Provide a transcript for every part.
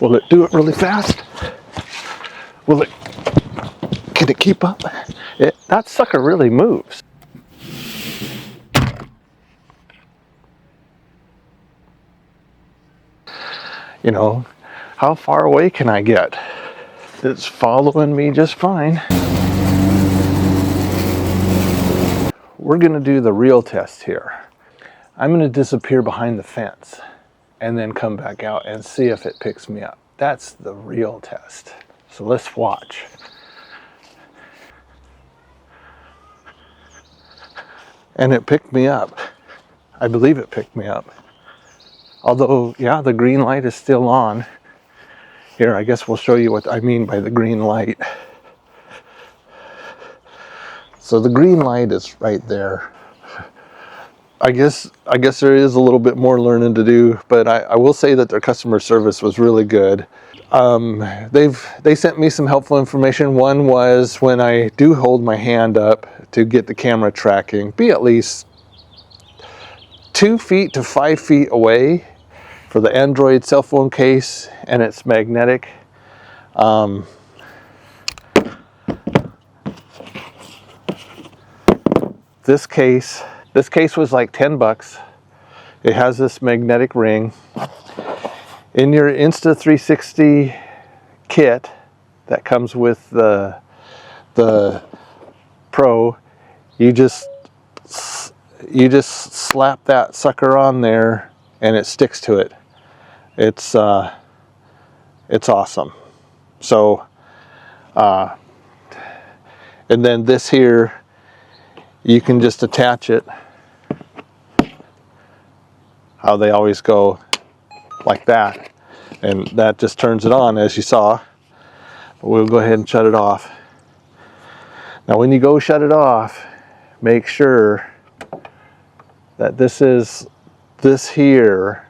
Will it do it really fast? Will it, can it keep up? That sucker really moves. You know, how far away can I get? It's following me just fine. We're gonna do the real test here. I'm gonna disappear behind the fence and then come back out and see if it picks me up. That's the real test. So let's watch. And it picked me up. I believe it picked me up. Although, yeah, the green light is still on. Here, I guess we'll show you what I mean by the green light. So the green light is right there. I guess there is a little bit more learning to do, but I will say that their customer service was really good. They sent me some helpful information. One was when I do hold my hand up to get the camera tracking, be at least 2 feet to 5 feet away for the Android cell phone case, and it's magnetic. This case was like 10 bucks. It has this magnetic ring. In your Insta360 kit that comes with the Pro, you just slap that sucker on there and it sticks to it. It's awesome. So and then this here, you can just attach it how they always go, like that, and that just turns it on, as you saw. But we'll go ahead and shut it off. Now when you go shut it off, make sure that this here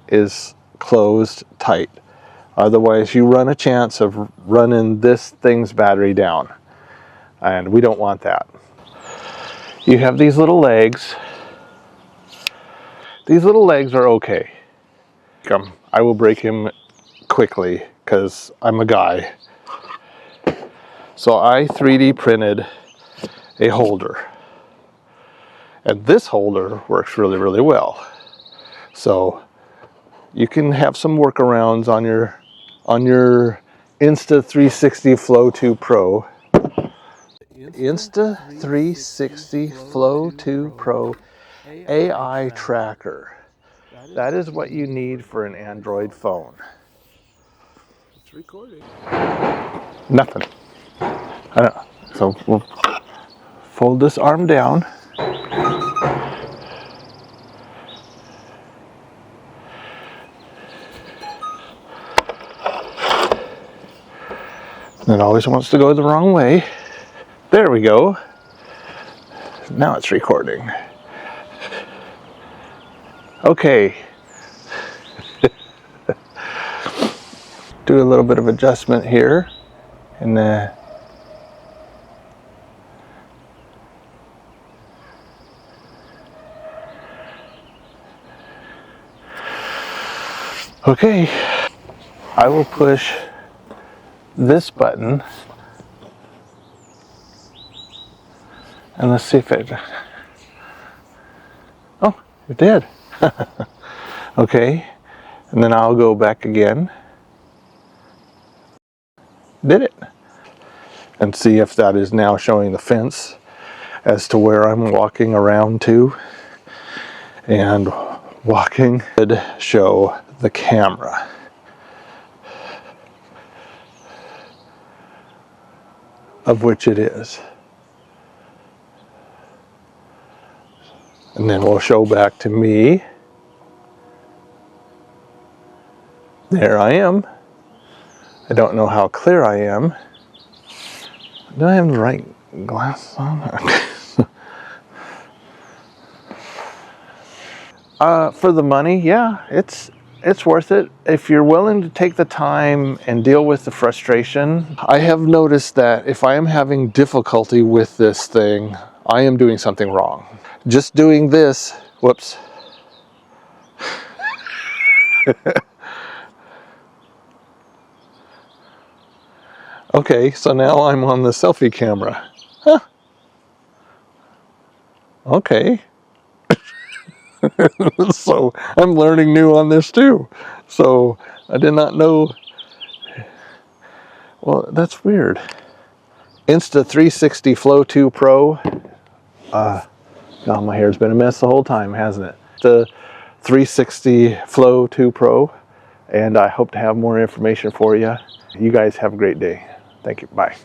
is closed tight. Otherwise you run a chance of running this thing's battery down, and we don't want that. You have these little legs. These little legs are okay. I will break him quickly because I'm a guy. So I 3D printed a holder, and this holder works really, really well. So you can have some workarounds on your Insta360 Flow Pro. Insta360 Flow Pro AI tracker. That is what you need for an Android phone. It's recording. Nothing. I don't know. So we'll fold this arm down. It always wants to go the wrong way. There we go. Now it's recording. Okay. Do a little bit of adjustment here, and okay. I will push this button, and let's see if it. Oh, it did. Okay, and then I'll go back again. Did it. And see if that is now showing the fence as to where I'm walking around to. And walking would show the camera. Of which it is. And then we'll show back to me. There I am. I don't know how clear I am. Do I have the right glasses on? For the money, yeah, it's worth it. If you're willing to take the time and deal with the frustration. I have noticed that if I am having difficulty with this thing, I am doing something wrong. Just doing this, whoops. Okay, so now I'm on the selfie camera. Huh. Okay. So I'm learning new on this too. So I did not know. Well, that's weird. Insta360 Flow Pro. God, my hair's been a mess the whole time, hasn't it? The 360 Flow Pro. And I hope to have more information for you. You guys have a great day. Thank you. Bye.